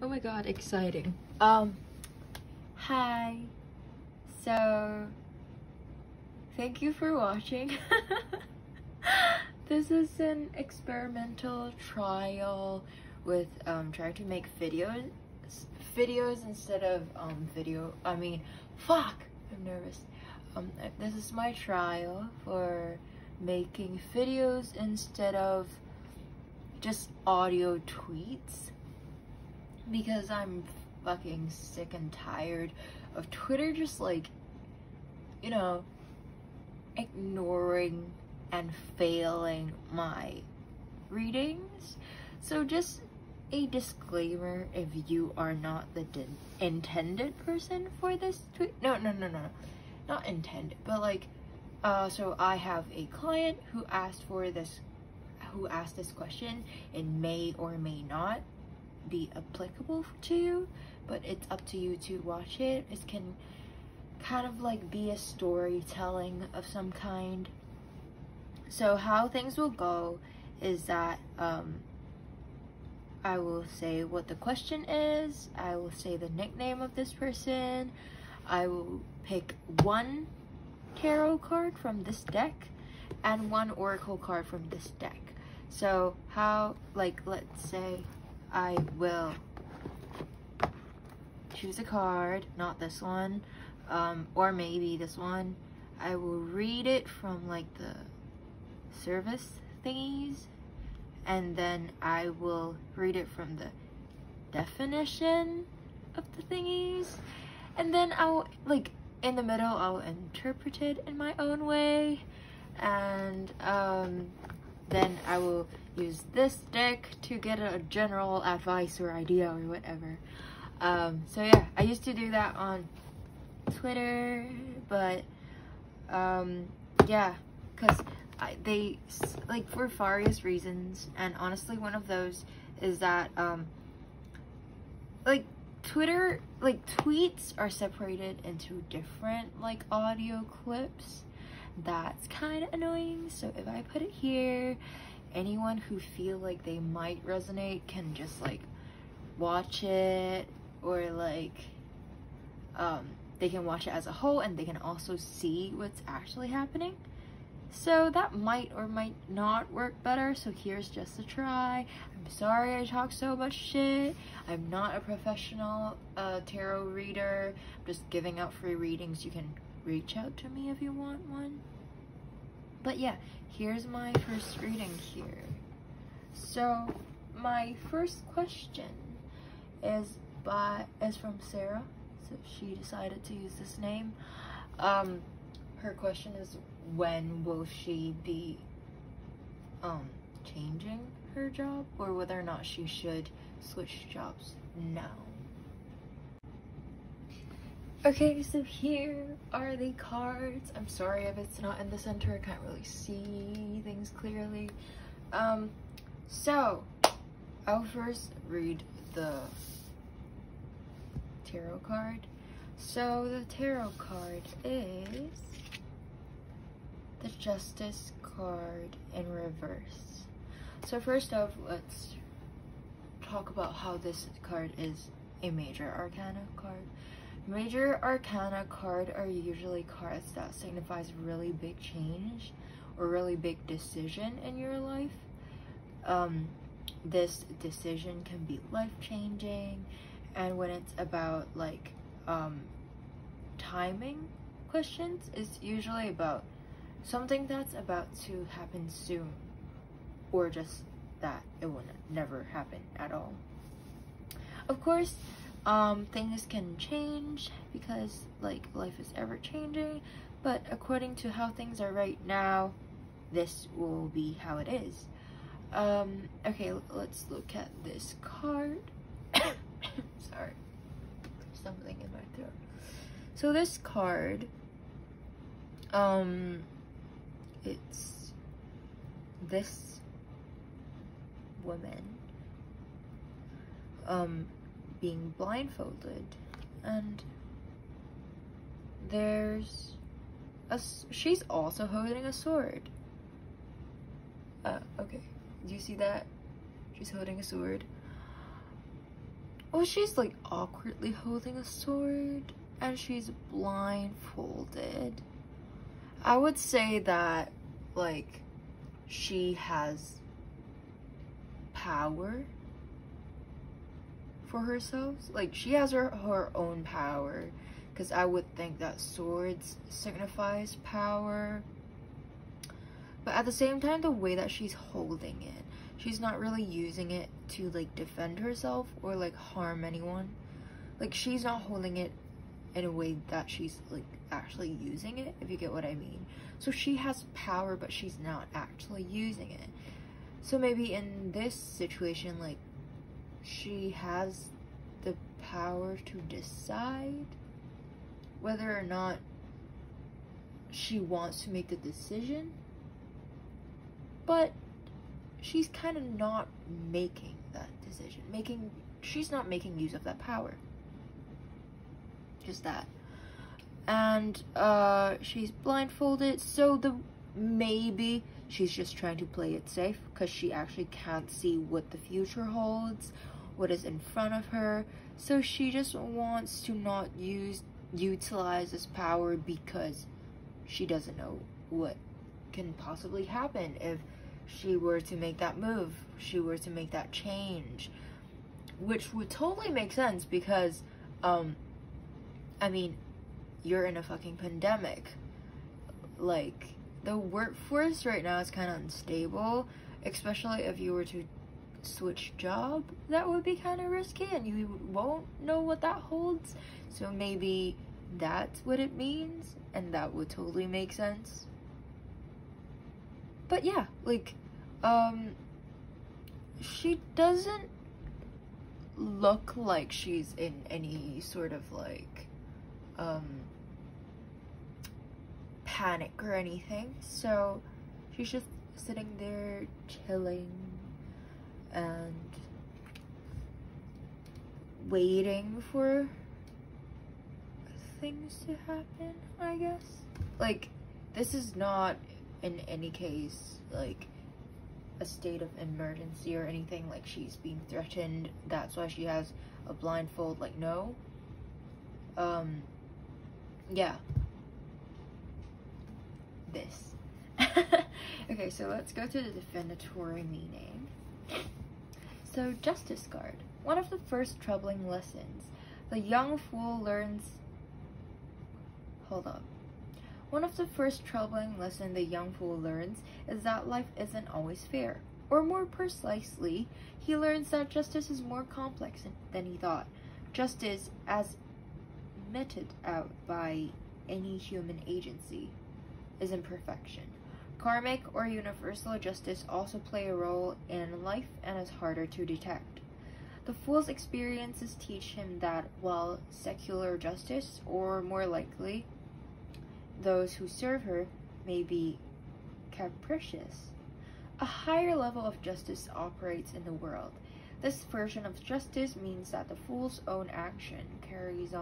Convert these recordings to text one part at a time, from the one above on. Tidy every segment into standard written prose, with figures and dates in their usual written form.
Oh my god, exciting. Hi. So, thank you for watching. This is an experimental trial with trying to make videos instead of fuck, I'm nervous. This is my trial for making videos instead of just audio tweets, because I'm fucking sick and tired of Twitter just like, you know, ignoring and failing my readings. So just a disclaimer, if you are not the intended person for this tweet, no, not intended, but like, so I have a client who asked this question. It may or may not be applicable to you, but it's up to you to watch it. It can kind of like be a storytelling of some kind. So how things will go is that I will say what the question is, I will say the nickname of this person, I will pick one tarot card from this deck and one oracle card from this deck. So how, like, let's say I will choose a card, not this one, or maybe this one. I will read it from like the service thingies, and then I will read it from the definition of the thingies, and then I'll, like, in the middle, I'll interpret it in my own way, and then I will use this deck to get a general advice or idea or whatever. So yeah, I used to do that on Twitter, but yeah, because they, like, for various reasons, and honestly one of those is that like Twitter, like, tweets are separated into different like audio clips. That's kind of annoying. So if I put it here, anyone who feel like they might resonate can just like watch it, or like they can watch it as a whole, and they can also see what's actually happening. So that might or might not work better. So here's just a try. I'm sorry I talk so much shit. I'm not a professional tarot reader. I'm just giving out free readings. You can reach out to me if you want one. But yeah, here's my first reading here. So my first question is from Sarah. So she decided to use this name. Her question is, when will she be changing her job, or whether or not she should switch jobs now. Okay, so here are the cards. I'm sorry if it's not in the center, I can't really see things clearly. So I'll first read the tarot card. So the tarot card is the Justice card in reverse. So first off, let's talk about how this card is a major arcana card. Major arcana card are usually cards that signifies really big change or really big decision in your life. This decision can be life-changing, and when it's about like timing questions, it's usually about something that's about to happen soon, or just that it will never happen at all. Of course, things can change because like life is ever changing, but according to how things are right now, this will be how it is. Okay, let's look at this card. Sorry, there's something in my throat. So this card, it's this woman being blindfolded, and there's she's also holding a sword. Okay, do you see that? She's holding a sword. Well, she's like awkwardly holding a sword and she's blindfolded. I would say that like she has power for herself. Like she has her own power, because I would think that swords signifies power. But at the same time, the way that she's holding it, she's not really using it to like defend herself or like harm anyone. Like she's not holding it in a way that she's like actually using it, if you get what I mean. So she has power, but she's not actually using it. So maybe in this situation, like she has the power to decide whether or not she wants to make the decision, but she's kind of not making that decision. She's not making use of that power. Just that. And she's blindfolded, so maybe she's just trying to play it safe because she actually can't see what the future holds, what is in front of her. So she just wants to not utilize this power because she doesn't know what can possibly happen if she were to make that move, she were to make that change, which would totally make sense because I mean, you're in a fucking pandemic. Like, the workforce right now is kind of unstable, especially if you were to switch job. That would be kind of risky and you won't know what that holds. So maybe that's what it means, and that would totally make sense. But yeah, like, she doesn't look like she's in any sort of like panic or anything, so she's just sitting there chilling and waiting for things to happen, I guess. Like, this is not in any case like a state of emergency or anything, like she's being threatened, that's why she has a blindfold. Like, no. Yeah, this. Okay, so let's go to the definitory meaning. So, justice card. One of the first troubling lessons the young fool learns. Hold up. One of the first troubling lessons the young fool learns is that life isn't always fair. Or more precisely, he learns that justice is more complex than he thought. Justice, as meted out by any human agency, is imperfection. Karmic or universal justice also play a role in life and is harder to detect. The fool's experiences teach him that while secular justice, or more likely, those who serve her, may be capricious, a higher level of justice operates in the world. This version of justice means that the fool's own action carries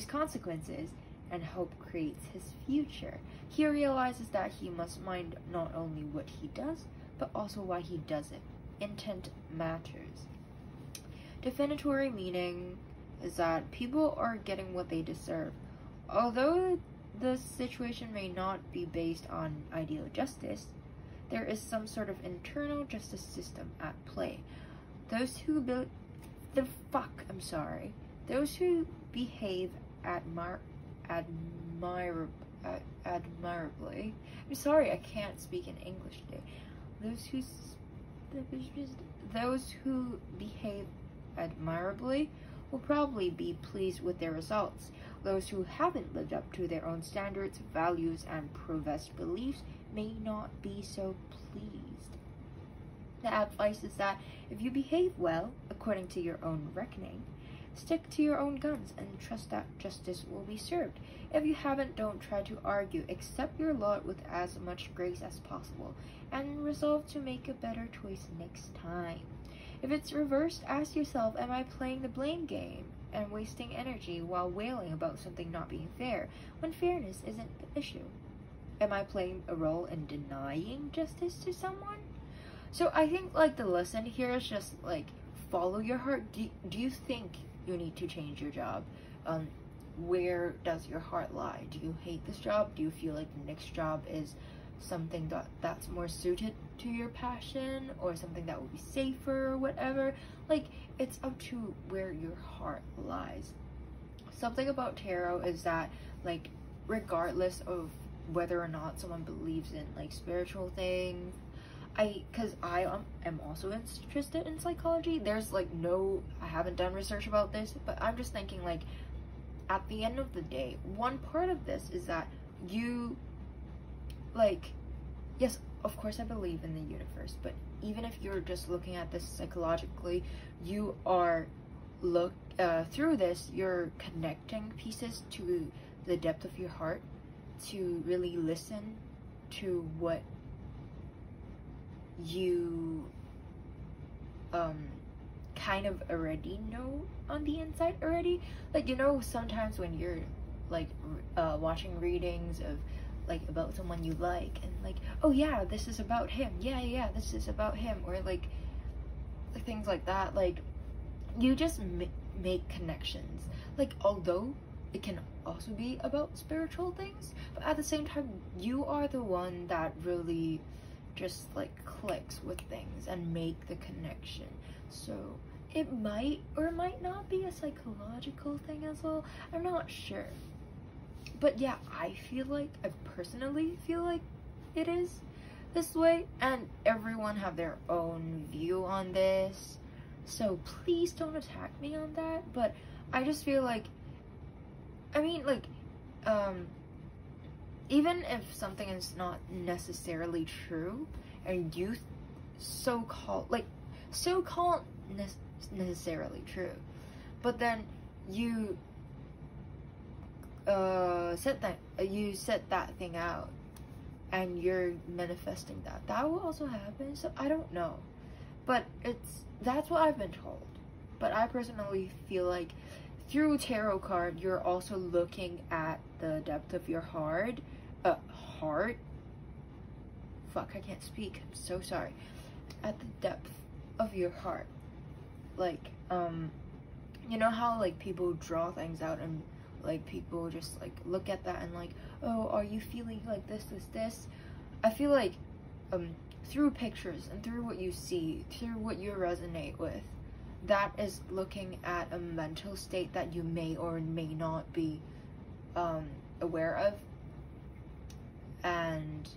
consequences, and hope creates his future. He realizes that he must mind not only what he does, but also why he does it. Intent matters. Definitory meaning is that people are getting what they deserve. Although the situation may not be based on ideal justice, there is some sort of internal justice system at play. Those who Those who behave admirably. I'm sorry, I can't speak in English today. Those who behave admirably will probably be pleased with their results. Those who haven't lived up to their own standards, values, and professed beliefs may not be so pleased. The advice is that if you behave well, according to your own reckoning, stick to your own guns and trust that justice will be served. If you haven't, don't try to argue. Accept your lot with as much grace as possible and resolve to make a better choice next time. If it's reversed, ask yourself, am I playing the blame game and wasting energy while wailing about something not being fair when fairness isn't the issue? Am I playing a role in denying justice to someone? So I think like the lesson here is just like follow your heart. Do you think you need to change your job? Where does your heart lie? Do you hate this job? Do you feel like the next job is something that's more suited to your passion, or something that will be safer or whatever? Like, it's up to where your heart lies. Something about tarot is that, like, regardless of whether or not someone believes in like spiritual things, because I am also interested in psychology. There's like I haven't done research about this, but I'm just thinking, like, at the end of the day, one part of this is that you, like, yes, of course I believe in the universe, but even if you're just looking at this psychologically, you are through this, you're connecting pieces to the depth of your heart to really listen to what you kind of already know on the inside already. Like, you know, sometimes when you're like watching readings of like about someone you like, and like, oh yeah, this is about him, yeah, this is about him, or like things like that, like you just make connections. Like, although it can also be about spiritual things, but at the same time, you are the one that really just like clicks with things and make the connection. So it might or might not be a psychological thing as well, I'm not sure. But yeah, I personally feel like it is this way, and everyone have their own view on this, so please don't attack me on that. But I just feel like, I mean, like, even if something is not necessarily true, and you so-called necessarily true, but then you set that thing out, and you're manifesting that will also happen. So I don't know, but that's what I've been told. But I personally feel like through tarot card, you're also looking at the depth of your heart. Fuck, I can't speak. I'm so sorry. At the depth of your heart. Like, you know how like people draw things out, and like people just like look at that and like, oh, are you feeling like this? I feel like through pictures and through what you see, through what you resonate with, that is looking at a mental state that you may or may not be aware of. And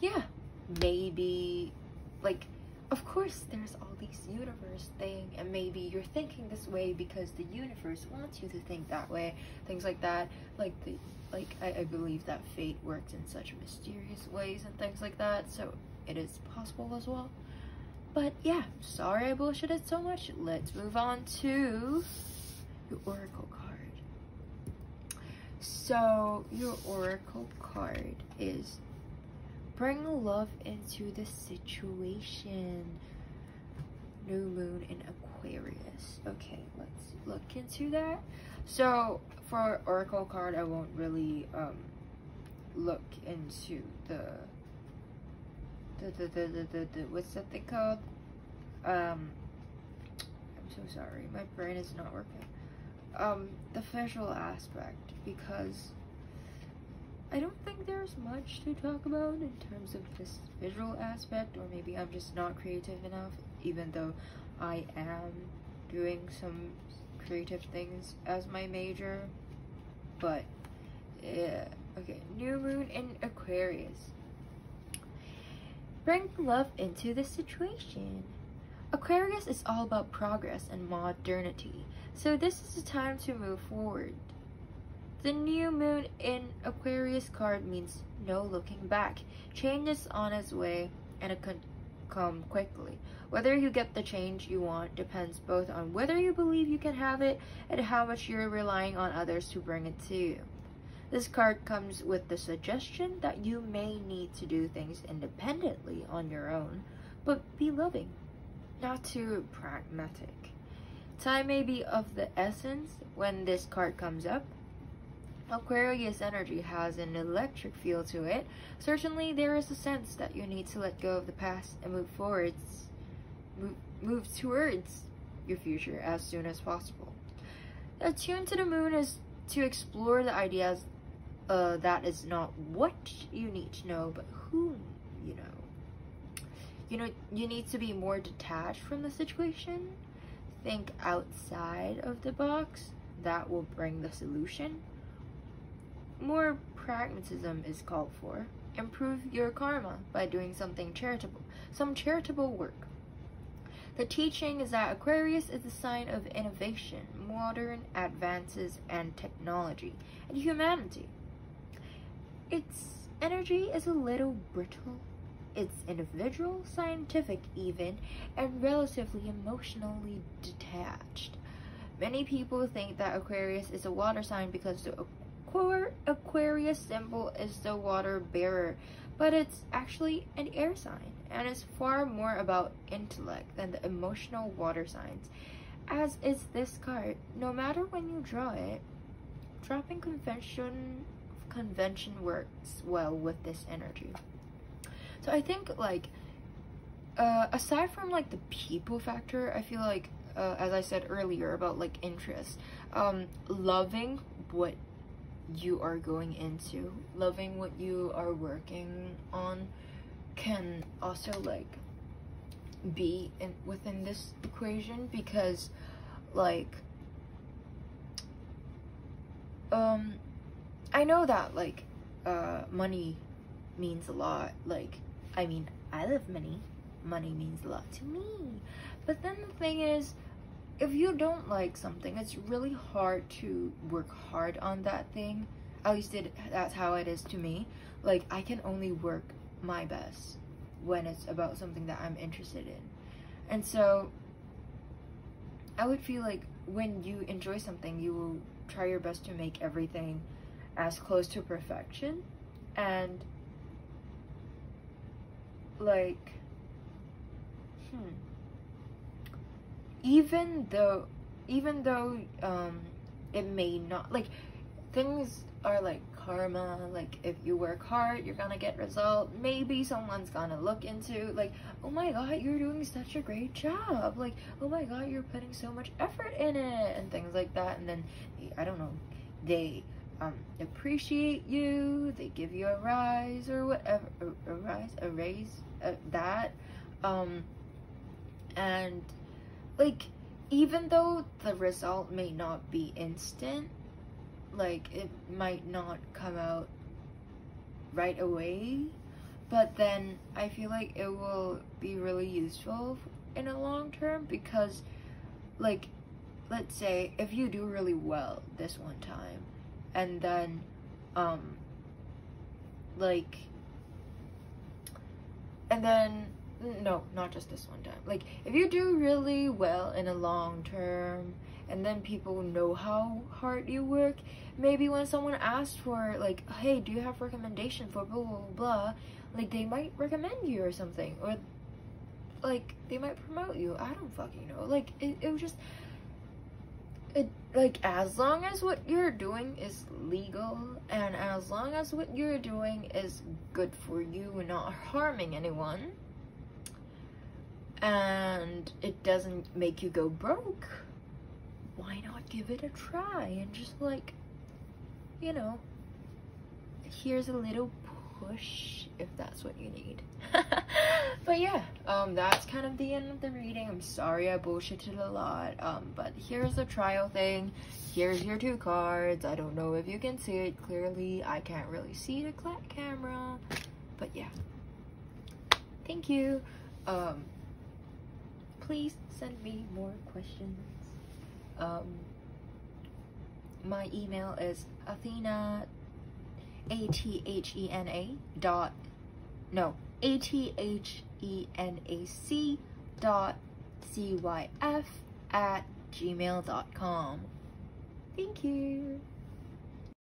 yeah, maybe, like, of course there's all these universe thing, and maybe you're thinking this way because the universe wants you to think that way, things like that. I believe that fate works in such mysterious ways and things like that, so it is possible as well. But yeah, sorry I bullshitted so much. Let's move on to your oracle card. So your oracle card is bring love into the situation. New moon in Aquarius. Okay, let's look into that. So for oracle card, I won't really look into the what's that thing called? I'm so sorry, my brain is not working. The visual aspect, because I don't think there's much to talk about in terms of this visual aspect, or maybe I'm just not creative enough, even though I am doing some creative things as my major. But yeah, okay, new moon in Aquarius. Bring love into the situation. Aquarius is all about progress and modernity, so this is the time to move forward. The new moon in Aquarius card means no looking back. Change is on its way, and it can come quickly. Whether you get the change you want depends both on whether you believe you can have it and how much you're relying on others to bring it to you. This card comes with the suggestion that you may need to do things independently on your own, but be loving, not too pragmatic. Time may be of the essence when this card comes up. Aquarius energy has an electric feel to it. Certainly there is a sense that you need to let go of the past and move move towards your future as soon as possible. The tune to the moon is to explore the ideas that is not what you need to know, but whom you know. You need to be more detached from the situation. Think outside of the box. That will bring the solution. More pragmatism is called for. Improve your karma by doing something charitable, some charitable work. The teaching is that Aquarius is a sign of innovation, modern advances, and technology, and humanity. Its energy is a little brittle. It's individual, scientific even, and relatively emotionally detached. Many people think that Aquarius is a water sign because the Aquarius symbol is the water bearer, but it's actually an air sign, and it's far more about intellect than the emotional water signs, as is this card. No matter when you draw it, dropping convention works well with this energy. So I think, like, aside from like the people factor, I feel like, as I said earlier about like interest, loving what you are going into, loving what you are working on, can also like be within this equation, because like I know that like money means a lot. Like, I mean, I love money means a lot to me, but then the thing is, if you don't like something, it's really hard to work hard on that thing. At least that's how it is to me. Like, I can only work my best when it's about something that I'm interested in. And so I would feel like when you enjoy something, you will try your best to make everything as close to perfection. And like, even though it may not, like, things are like karma. Like, if you work hard, you're gonna get result. Maybe someone's gonna look into, like, oh my god, you're doing such a great job, like, oh my god, you're putting so much effort in it, and things like that. And then, I don't know, they appreciate you, they give you a rise or whatever, a raise, that, and like, even though the result may not be instant, like, it might not come out right away, but then I feel like it will be really useful in a long term, because, like, let's say if you do really well this one time, and then no, not just this one time, like, if you do really well in a long term, and then people know how hard you work, maybe when someone asks for, like, hey, do you have recommendation for blah blah blah, like, they might recommend you or something, or like they might promote you. I don't fucking know. Like, it was just, like, as long as what you're doing is legal, and as long as what you're doing is good for you and not harming anyone, and it doesn't make you go broke, why not give it a try and just, like, you know, here's a little push if that's what you need. But yeah, that's kind of the end of the reading. I'm sorry I bullshitted a lot, but here's the trial thing. Here's your 2 cards. I don't know if you can see it clearly. I can't really see the camera, but yeah, thank you. Please send me more questions. My email is Athena, ATHENAC.CYF@gmail.com. Thank you.